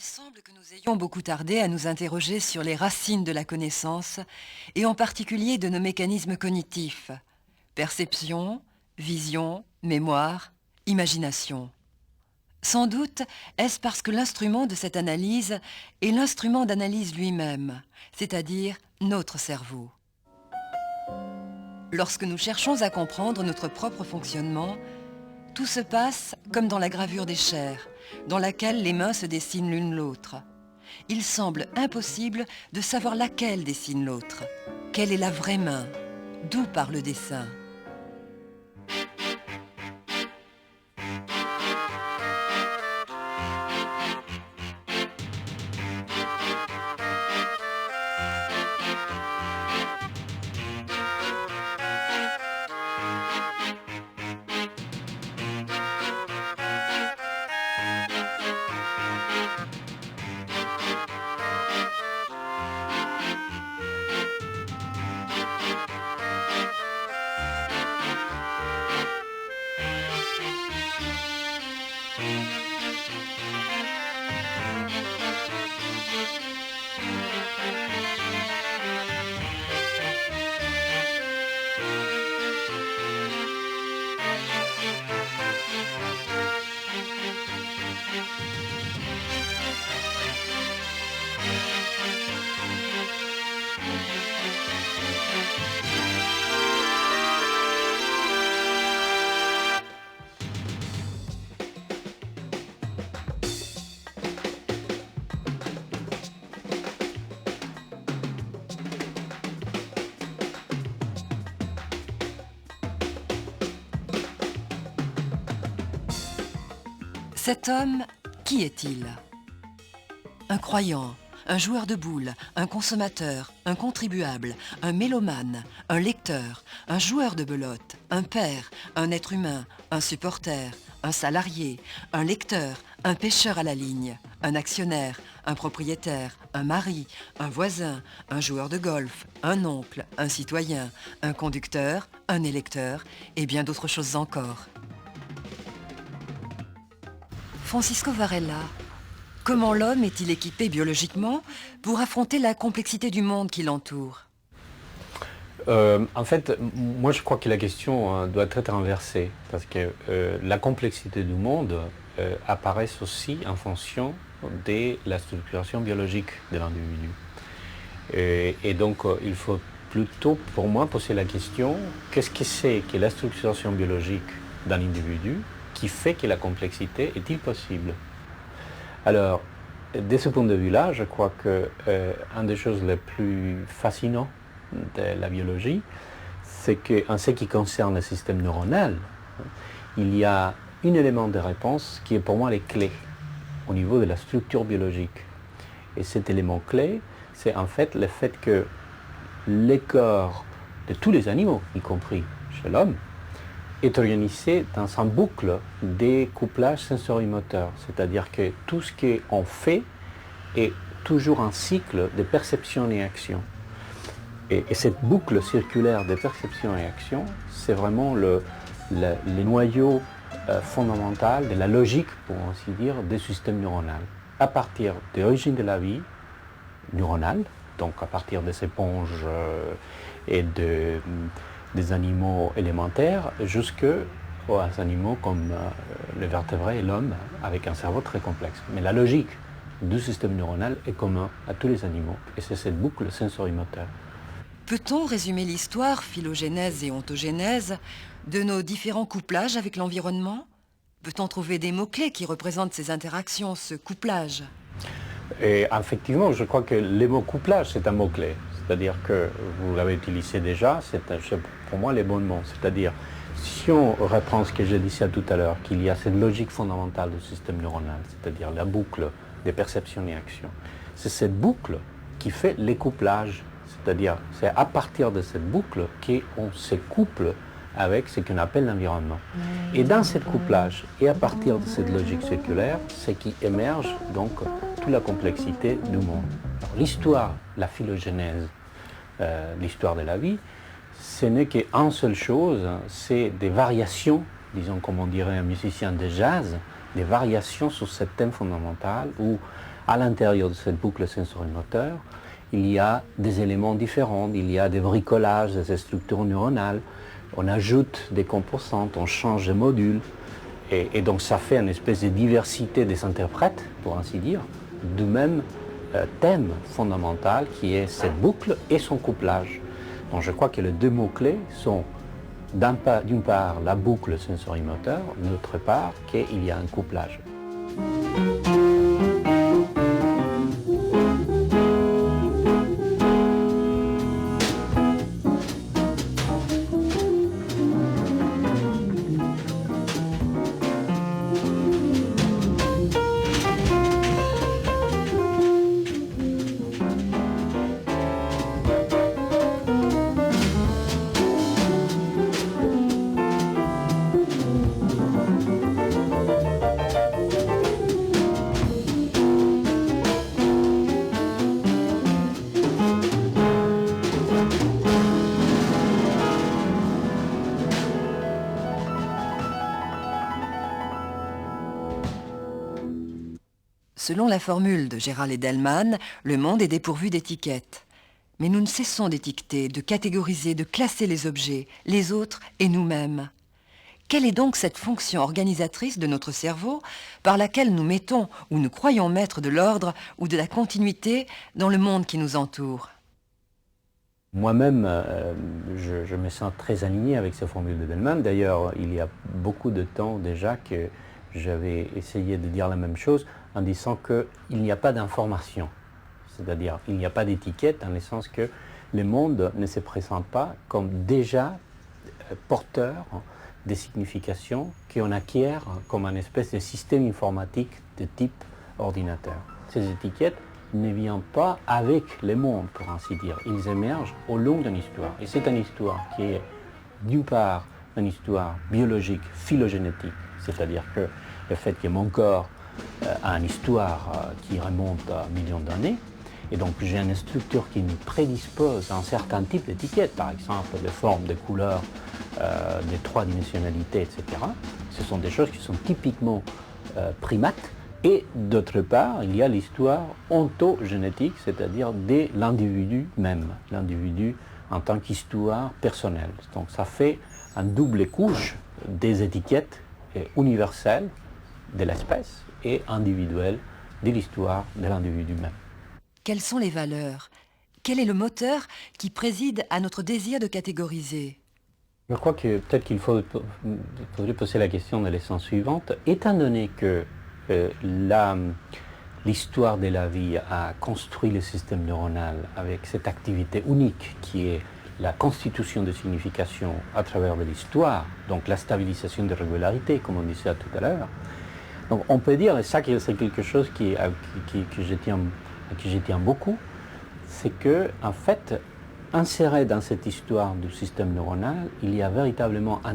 Il semble que nous ayons beaucoup tardé à nous interroger sur les racines de la connaissance, et en particulier de nos mécanismes cognitifs: perception, vision, mémoire, imagination. Sans doute est-ce parce que l'instrument de cette analyse est l'instrument d'analyse lui-même, c'est-à-dire notre cerveau. Lorsque nous cherchons à comprendre notre propre fonctionnement, tout se passe comme dans la gravure des chairs, dans laquelle les mains se dessinent l'une l'autre. Il semble impossible de savoir laquelle dessine l'autre. Quelle est la vraie main? D'où part le dessin? Cet homme, qui est-il? Un croyant, un joueur de boules, un consommateur, un contribuable, un mélomane, un lecteur, un joueur de belote, un père, un être humain, un supporter, un salarié, un lecteur, un pêcheur à la ligne, un actionnaire, un propriétaire, un mari, un voisin, un joueur de golf, un oncle, un citoyen, un conducteur, un électeur et bien d'autres choses encore. Francisco Varela, comment l'homme est-il équipé biologiquement pour affronter la complexité du monde qui l'entoure? En fait, moi je crois que la question doit être inversée, parce que la complexité du monde apparaît aussi en fonction de la structuration biologique de l'individu. Et donc il faut plutôt, pour moi, poser la question, qu'est-ce que c'est que la structuration biologique d'un individu qui fait que la complexité est-il possible? Alors, de ce point de vue-là, je crois que une des choses les plus fascinantes de la biologie, c'est qu'en ce qui concerne le système neuronal, il y a un élément de réponse qui est pour moi les clés au niveau de la structure biologique. Et cet élément clé, c'est en fait le fait que le corps de tous les animaux, y compris chez l'homme, est organisé dans un boucle des couplages sensorimoteurs, c'est-à-dire que tout ce qu'on fait est toujours un cycle de perception et action. Et cette boucle circulaire de perception et action, c'est vraiment le noyau fondamental de la logique, pour ainsi dire, des systèmes neuronaux. À partir de l'origine de la vie neuronale, donc à partir des éponges et des animaux élémentaires, jusqu'aux animaux comme les vertébrés et l'homme, avec un cerveau très complexe. Mais la logique du système neuronal est commune à tous les animaux, et c'est cette boucle sensorimoteur. Peut-on résumer l'histoire, phylogénèse et ontogénèse, de nos différents couplages avec l'environnement? Peut-on trouver des mots-clés qui représentent ces interactions, ce couplage? Et effectivement, je crois que le mot couplage, c'est un mot-clé. C'est-à-dire que vous l'avez utilisé déjà, c'est pour moi les bons mots. C'est-à-dire, si on reprend ce que je disais tout à l'heure, qu'il y a cette logique fondamentale du système neuronal, c'est-à-dire la boucle des perceptions et actions, c'est cette boucle qui fait les couplages. C'est-à-dire, c'est à partir de cette boucle qu'on se couple avec ce qu'on appelle l'environnement. Et dans ce couplage, et à partir de cette logique circulaire, c'est qui émerge donc toute la complexité du monde. L'histoire, la phylogénèse, l'histoire de la vie, ce n'est qu'une seule chose, c'est des variations, disons comme on dirait un musicien de jazz, des variations sur ce thème fondamental où à l'intérieur de cette boucle sensorimoteur, il y a des éléments différents, il y a des bricolages de ces structures neuronales, on ajoute des composantes, on change de module, et donc ça fait une espèce de diversité des interprètes, pour ainsi dire, du même thème fondamental qui est cette boucle et son couplage. Donc je crois que les deux mots-clés sont d'une part la boucle sensorimoteur, d'autre part qu'il y a un couplage. Selon la formule de Gérald Edelman, le monde est dépourvu d'étiquettes. Mais nous ne cessons d'étiqueter, de catégoriser, de classer les objets, les autres et nous-mêmes. Quelle est donc cette fonction organisatrice de notre cerveau par laquelle nous mettons ou nous croyons mettre de l'ordre ou de la continuité dans le monde qui nous entoure? Moi-même, je me sens très aligné avec ces formules d'Edelman. D'ailleurs, il y a beaucoup de temps déjà que j'avais essayé de dire la même chose en disant qu'il n'y a pas d'information. C'est-à-dire il n'y a pas d'étiquette, dans le sens que le monde ne se présente pas comme déjà porteur des significations qu'on acquiert comme un espèce de système informatique de type ordinateur. Ces étiquettes ne viennent pas avec le monde, pour ainsi dire. Ils émergent au long d'une histoire. Et c'est une histoire qui est, d'une part, une histoire biologique, phylogénétique, c'est-à-dire que le fait que mon corps a une histoire qui remonte à millions d'années, et donc j'ai une structure qui me prédispose à un certain type d'étiquettes, par exemple de formes, de couleurs, de trois-dimensionnalités, etc. Ce sont des choses qui sont typiquement primates. Et d'autre part, il y a l'histoire ontogénétique, c'est-à-dire de l'individu même, l'individu en tant qu'histoire personnelle. Donc ça fait une double couche des étiquettes universelles de l'espèce et individuelles de l'histoire de l'individu même. Quelles sont les valeurs? Quel est le moteur qui préside à notre désir de catégoriser? Je crois que peut-être qu'il faudrait poser la question dans le sens suivant. Étant donné que l'histoire de la vie a construit le système neuronal avec cette activité unique qui est la constitution de signification à travers de l'histoire, donc la stabilisation des régularités, comme on disait tout à l'heure. Donc on peut dire, et ça c'est quelque chose que je tiens beaucoup, c'est que en fait, inséré dans cette histoire du système neuronal, il y a véritablement un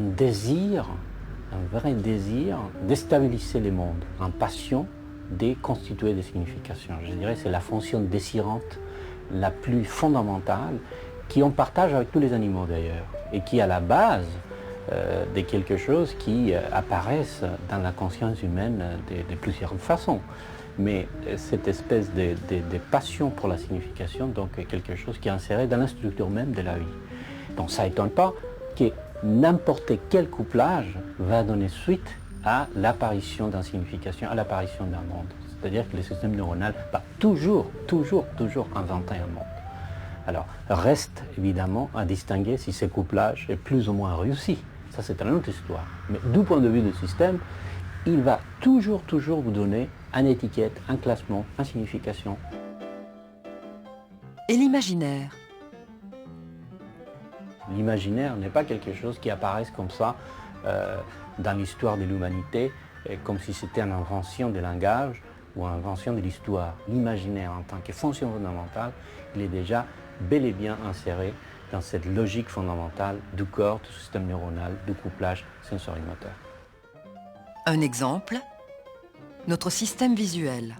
vrai désir de stabiliser le monde, une passion de constituer des significations. Je dirais que c'est la fonction désirante la plus fondamentale qu'on partage avec tous les animaux d'ailleurs, et qui est à la base de quelque chose qui apparaissent dans la conscience humaine de plusieurs façons. Mais cette espèce de passion pour la signification, donc, est quelque chose qui est inséré dans la structure même de la vie. Donc ça n'étonne pas que n'importe quel couplage va donner suite à l'apparition d'une signification, à l'apparition d'un monde. C'est-à-dire que le système neuronal va toujours inventer un monde. Alors, reste évidemment à distinguer si ce couplage est plus ou moins réussi. Ça, c'est une autre histoire. Mais du point de vue du système, il va toujours vous donner une étiquette, un classement, une signification. Et l'imaginaire? L'imaginaire n'est pas quelque chose qui apparaisse comme ça dans l'histoire de l'humanité, comme si c'était une invention des langages ou une invention de l'histoire. L'imaginaire en tant que fonction fondamentale, il est déjà bel et bien inséré dans cette logique fondamentale du corps, du système neuronal, du couplage sensorimoteur. Un exemple, notre système visuel.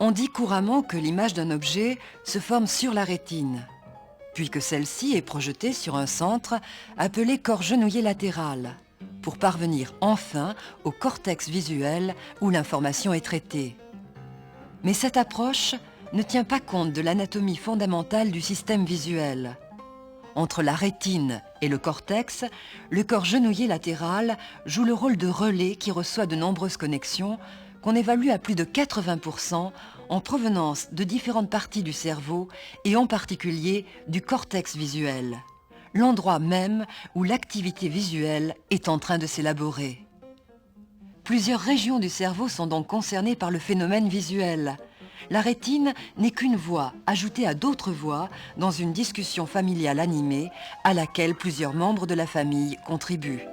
On dit couramment que l'image d'un objet se forme sur la rétine, puis que celle-ci est projetée sur un centre appelé corps genouillé latéral, pour parvenir enfin au cortex visuel où l'information est traitée. Mais cette approche ne tient pas compte de l'anatomie fondamentale du système visuel. Entre la rétine et le cortex, le corps genouillé latéral joue le rôle de relais qui reçoit de nombreuses connexions qu'on évalue à plus de 80% en provenance de différentes parties du cerveau et en particulier du cortex visuel, l'endroit même où l'activité visuelle est en train de s'élaborer. Plusieurs régions du cerveau sont donc concernées par le phénomène visuel. La rétine n'est qu'une voix ajoutée à d'autres voix dans une discussion familiale animée à laquelle plusieurs membres de la famille contribuent.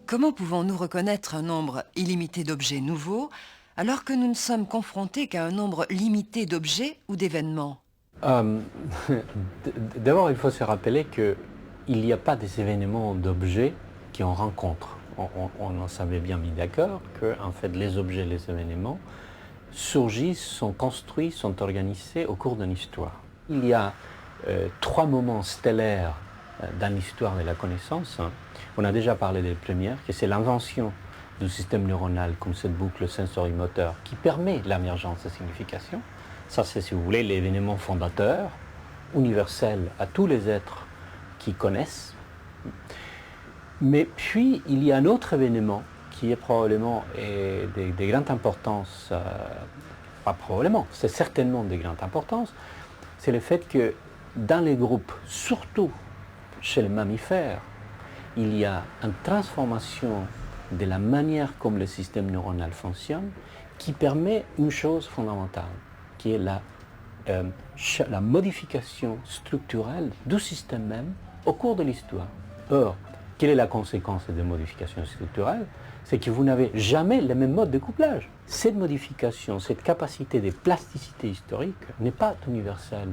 Comment pouvons-nous reconnaître un nombre illimité d'objets nouveaux alors que nous ne sommes confrontés qu'à un nombre limité d'objets ou d'événements ? D'abord, il faut se rappeler qu'il n'y a pas des événements d'objets qui en rencontrent. On en savait bien mis d'accord que en fait, les objets, les événements surgissent, sont construits, sont organisés au cours d'une histoire. Il y a 3 moments stellaires dans l'histoire de la connaissance. On a déjà parlé des premières, que c'est l'invention du système neuronal comme cette boucle sensorimoteur qui permet l'émergence de signification. Ça, c'est, si vous voulez, l'événement fondateur, universel à tous les êtres qui connaissent. Mais puis, il y a un autre événement qui est probablement de grande importance, pas probablement, c'est certainement de grande importance, c'est le fait que dans les groupes, surtout chez les mammifères, il y a une transformation de la manière comme le système neuronal fonctionne qui permet une chose fondamentale, qui est la modification structurelle du système même au cours de l'histoire. Or, quelle est la conséquence des modifications structurelles? C'est que vous n'avez jamais le même mode de couplage. Cette modification, cette capacité de plasticité historique n'est pas universelle.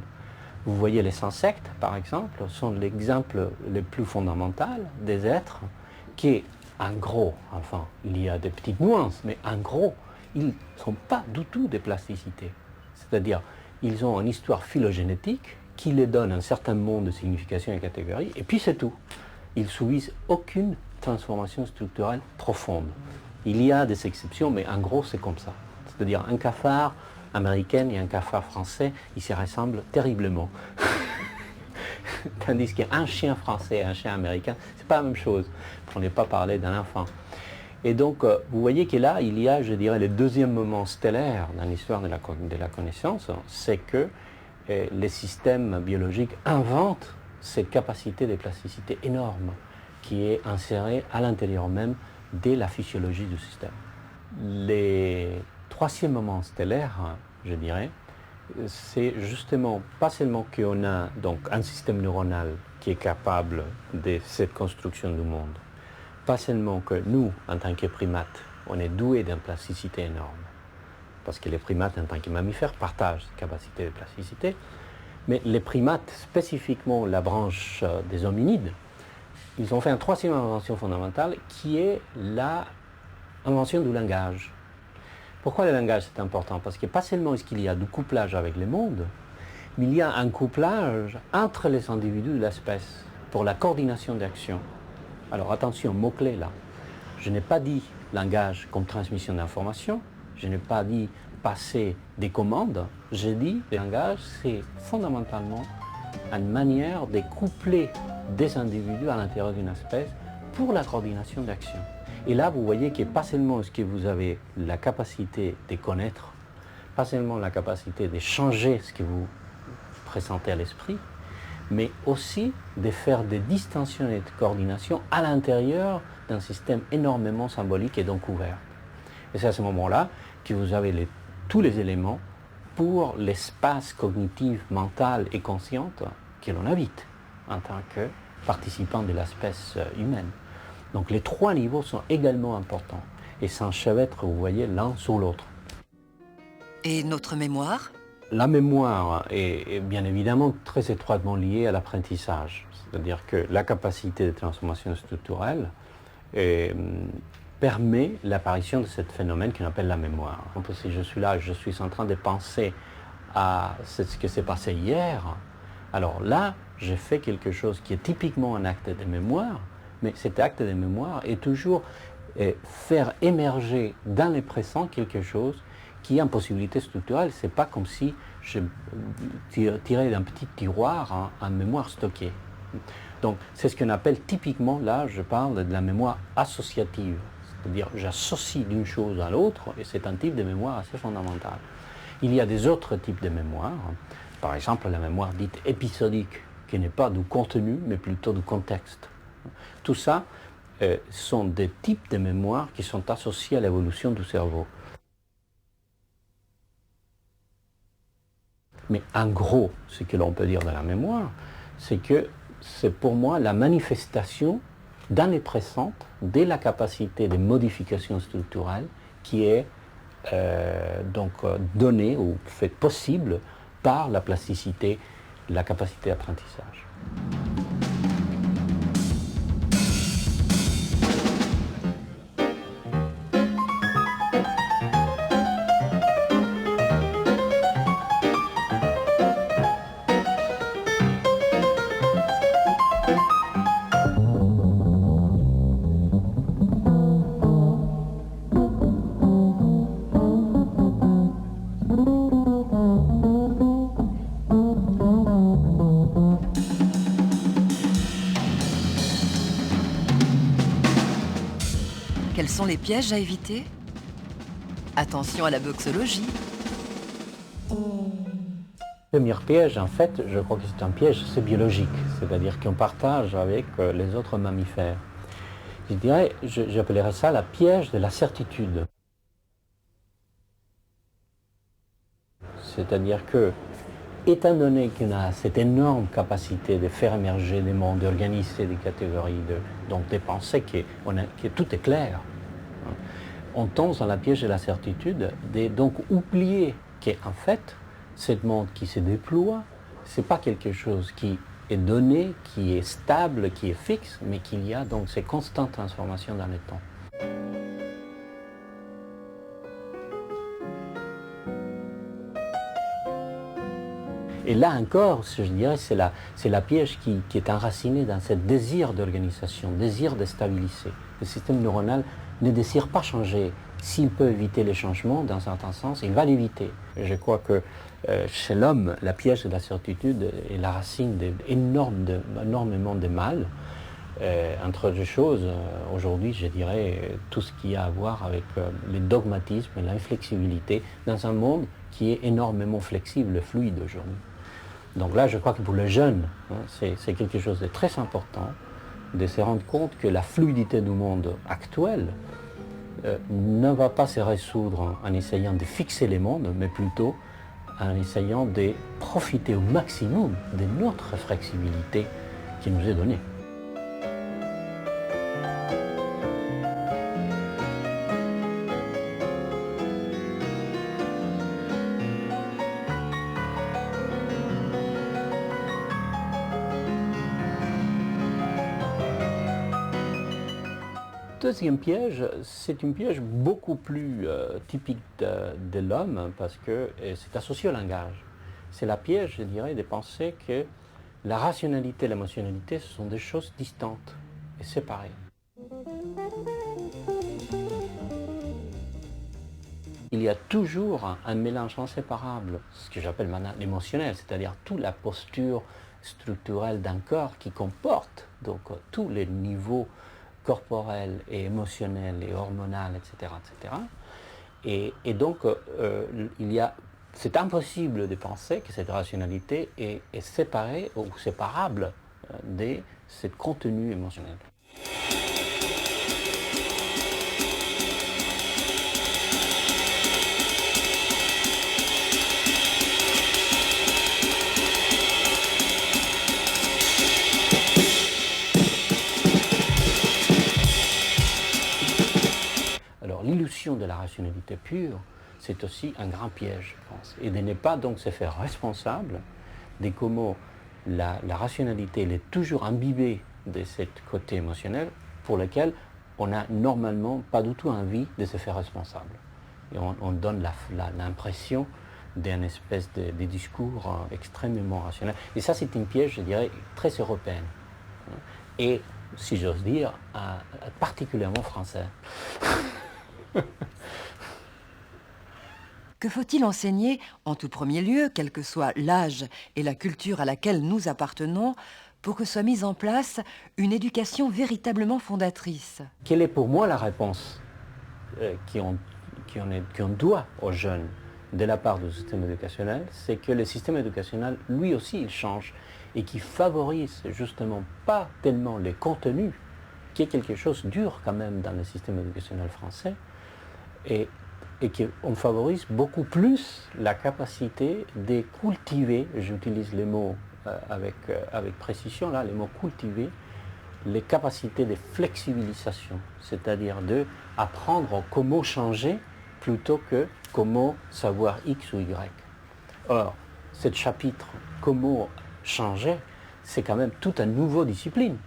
Vous voyez, les insectes, par exemple, sont l'exemple le plus fondamental des êtres qui, en gros, enfin, il y a des petites nuances, mais en gros, ils ne sont pas du tout des plasticités. C'est-à-dire, ils ont une histoire phylogénétique qui les donne un certain nombre de significations et catégories, et puis c'est tout. Ils subissent aucune transformation structurelle profonde. Il y a des exceptions, mais en gros, c'est comme ça. C'est-à-dire, un cafard américain et un cafard français, ils se ressemblent terriblement. Tandis qu'un chien français et un chien américain, c'est pas la même chose. On n'est pas parlé d'un enfant. Et donc, vous voyez que là, il y a, je dirais, le deuxième moment stellaire dans l'histoire de la connaissance, c'est que les systèmes biologiques inventent cette capacité de plasticité énorme qui est insérée à l'intérieur même de la physiologie du système. Les troisième moment stellaire, je dirais, c'est justement pas seulement qu'on a donc un système neuronal qui est capable de cette construction du monde, pas seulement que nous, en tant que primates, on est doués d'une plasticité énorme, parce que les primates, en tant que mammifères, partagent cette capacité de plasticité, mais les primates, spécifiquement la branche des hominides, ils ont fait une troisième invention fondamentale qui est l'invention du langage. Pourquoi le langage c'est important? Parce que pas seulement est-ce qu'il y a du couplage avec le monde, mais il y a un couplage entre les individus de l'espèce pour la coordination d'action. Alors attention, mot-clé là. Je n'ai pas dit langage comme transmission d'informations, je n'ai pas dit passer des commandes, j'ai dit le langage c'est fondamentalement une manière de coupler des individus à l'intérieur d'une espèce pour la coordination d'action. Et là, vous voyez que pas seulement est-ce que vous avez la capacité de connaître, pas seulement la capacité de changer ce que vous présentez à l'esprit, mais aussi de faire des distinctions et de coordination à l'intérieur d'un système énormément symbolique et donc ouvert. Et c'est à ce moment-là que vous avez tous les éléments pour l'espace cognitif, mental et consciente que l'on habite en tant que participant de l'espèce humaine. Donc les 3 niveaux sont également importants et s'enchevêtrent, vous voyez, l'un sur l'autre. Et notre mémoire? La mémoire est bien évidemment très étroitement liée à l'apprentissage. C'est-à-dire que la capacité de transformation structurelle permet l'apparition de ce phénomène qu'on appelle la mémoire. Donc, si je suis là, je suis en train de penser à ce qui s'est passé hier, alors là, j'ai fait quelque chose qui est typiquement un acte de mémoire, mais cet acte de mémoire est toujours faire émerger dans les présents quelque chose qui a une possibilité structurelle. Ce n'est pas comme si je tirais d'un petit tiroir un mémoire stocké. Donc c'est ce qu'on appelle typiquement, là je parle de la mémoire associative, c'est-à-dire j'associe d'une chose à l'autre et c'est un type de mémoire assez fondamental. Il y a des autres types de mémoire, par exemple la mémoire dite épisodique, qui n'est pas du contenu mais plutôt du contexte. Tout ça sont des types de mémoire qui sont associés à l'évolution du cerveau. Mais en gros, ce que l'on peut dire de la mémoire, c'est que c'est pour moi la manifestation dans les présentes de la capacité de modification structurelle qui est donnée ou faite possible par la plasticité, la capacité d'apprentissage. Quels sont les pièges à éviter? Attention à la boxologie. Le premier piège, en fait, je crois que c'est un piège, c'est biologique, c'est-à-dire qu'on partage avec les autres mammifères. Je dirais, j'appellerais ça la piège de la certitude. C'est-à-dire que, étant donné qu'on a cette énorme capacité de faire émerger des mondes, d'organiser des catégories, donc de penser que tout est clair, on tombe dans la piège de la certitude, de donc oublier qu'en fait, ce monde qui se déploie, ce n'est pas quelque chose qui est donné, qui est stable, qui est fixe, mais qu'il y a donc ces constantes transformations dans le temps. Et là encore, je dirais, c'est la piège qui est enracinée dans ce désir d'organisation, désir de stabiliser. Le système neuronal ne désire pas changer. S'il peut éviter les changements, dans un certain sens, il va l'éviter. Je crois que chez l'homme, la piège de la certitude est la racine d'énormément de mal. Entre autres choses, aujourd'hui, je dirais tout ce qui a à voir avec le dogmatisme et l'inflexibilité dans un monde qui est énormément flexible, fluide aujourd'hui. Donc là, je crois que pour les jeunes, c'est quelque chose de très important de se rendre compte que la fluidité du monde actuel ne va pas se résoudre en essayant de fixer les mondes, mais plutôt en essayant de profiter au maximum de notre flexibilité qui nous est donnée. Deuxième piège, c'est un piège beaucoup plus typique de l'homme parce que c'est associé au langage. C'est la piège, je dirais, de penser que la rationalité et l'émotionnalité, ce sont des choses distantes et séparées. Il y a toujours un mélange inséparable, ce que j'appelle maintenant l'émotionnel, c'est-à-dire toute la posture structurelle d'un corps qui comporte donc tous les niveaux corporel et émotionnel et hormonal, etc. etc. Et donc, c'est impossible de penser que cette rationalité est séparée ou séparable de ce contenu émotionnel. L'illusion de la rationalité pure, c'est aussi un grand piège, je pense. Et de ne pas donc se faire responsable de comment la rationalité elle est toujours imbibée de ce côté émotionnel pour lequel on n'a normalement pas du tout envie de se faire responsable. Et on donne l'impression d'un espèce de discours extrêmement rationnel. Et ça, c'est une piège, je dirais, très européenne. Et si j'ose dire, particulièrement français. Que faut-il enseigner, en tout premier lieu, quel que soit l'âge et la culture à laquelle nous appartenons, pour que soit mise en place une éducation véritablement fondatrice? Quelle est pour moi la réponse qu'on doit aux jeunes de la part du système éducationnel? C'est que le système éducationnel, lui aussi, il change et qui favorise justement pas tellement les contenus, qui est quelque chose de dur quand même dans le système éducationnel français, et qu'on favorise beaucoup plus la capacité de cultiver, j'utilise les mots avec précision là, les mots cultiver, les capacités de flexibilisation, c'est-à-dire d'apprendre comment changer plutôt que comment savoir X ou Y. Or, ce chapitre comment changer, c'est quand même toute une nouvelle discipline.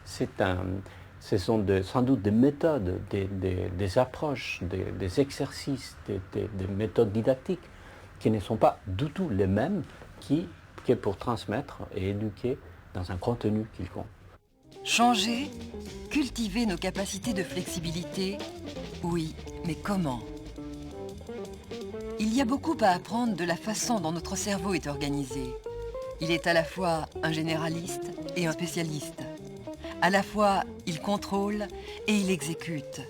Ce sont sans doute des méthodes, des approches, des exercices, des méthodes didactiques qui ne sont pas du tout les mêmes que pour transmettre et éduquer dans un contenu quelconque. Changer, cultiver nos capacités de flexibilité, oui, mais comment? Il y a beaucoup à apprendre de la façon dont notre cerveau est organisé. Il est à la fois un généraliste et un spécialiste. À la fois, il contrôle et il exécute.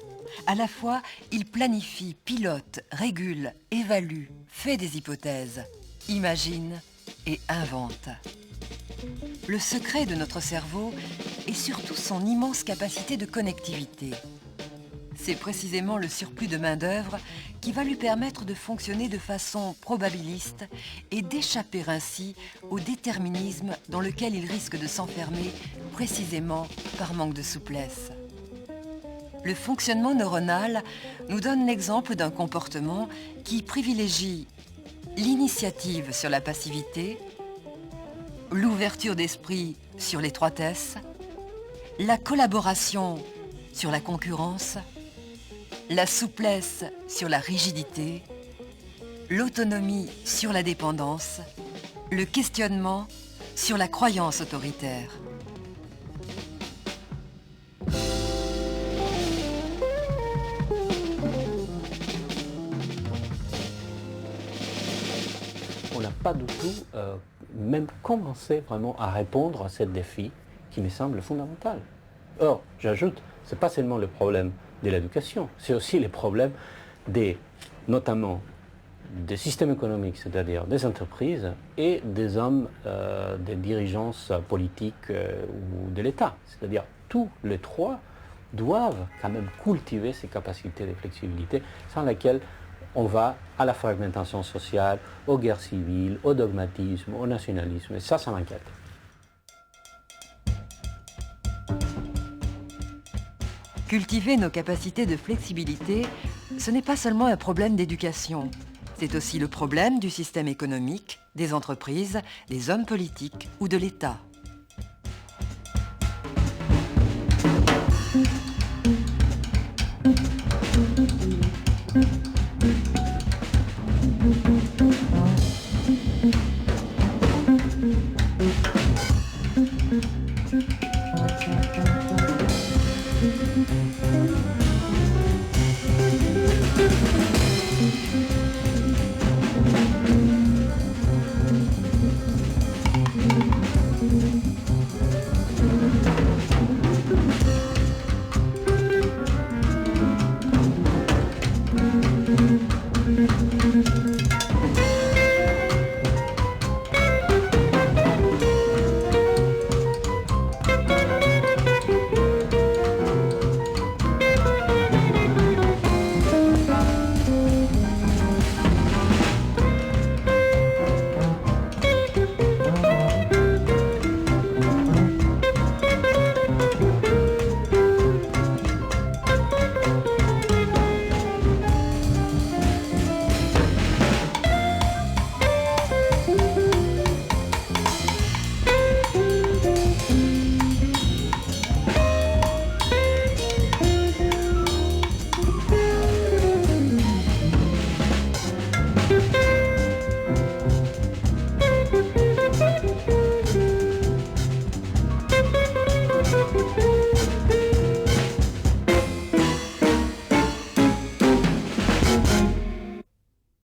À la fois, il planifie, pilote, régule, évalue, fait des hypothèses, imagine et invente. Le secret de notre cerveau est surtout son immense capacité de connectivité. C'est précisément le surplus de main-d'œuvre qui va lui permettre de fonctionner de façon probabiliste et d'échapper ainsi au déterminisme dans lequel il risque de s'enfermer précisément par manque de souplesse. Le fonctionnement neuronal nous donne l'exemple d'un comportement qui privilégie l'initiative sur la passivité, l'ouverture d'esprit sur l'étroitesse, la collaboration sur la concurrence, la souplesse sur la rigidité, l'autonomie sur la dépendance, le questionnement sur la croyance autoritaire. On n'a pas du tout même commencé vraiment à répondre à ce défi qui me semble fondamental. Or, j'ajoute, ce n'est pas seulement le problème de l'éducation, c'est aussi le problème notamment des systèmes économiques, c'est-à-dire des entreprises et des hommes, des dirigeants politiques ou de l'État. C'est-à-dire tous les trois doivent quand même cultiver ces capacités de flexibilité sans lesquelles on va à la fragmentation sociale, aux guerres civiles, au dogmatisme, au nationalisme. Et ça m'inquiète. Cultiver nos capacités de flexibilité, ce n'est pas seulement un problème d'éducation. C'est aussi le problème du système économique, des entreprises, des hommes politiques ou de l'État.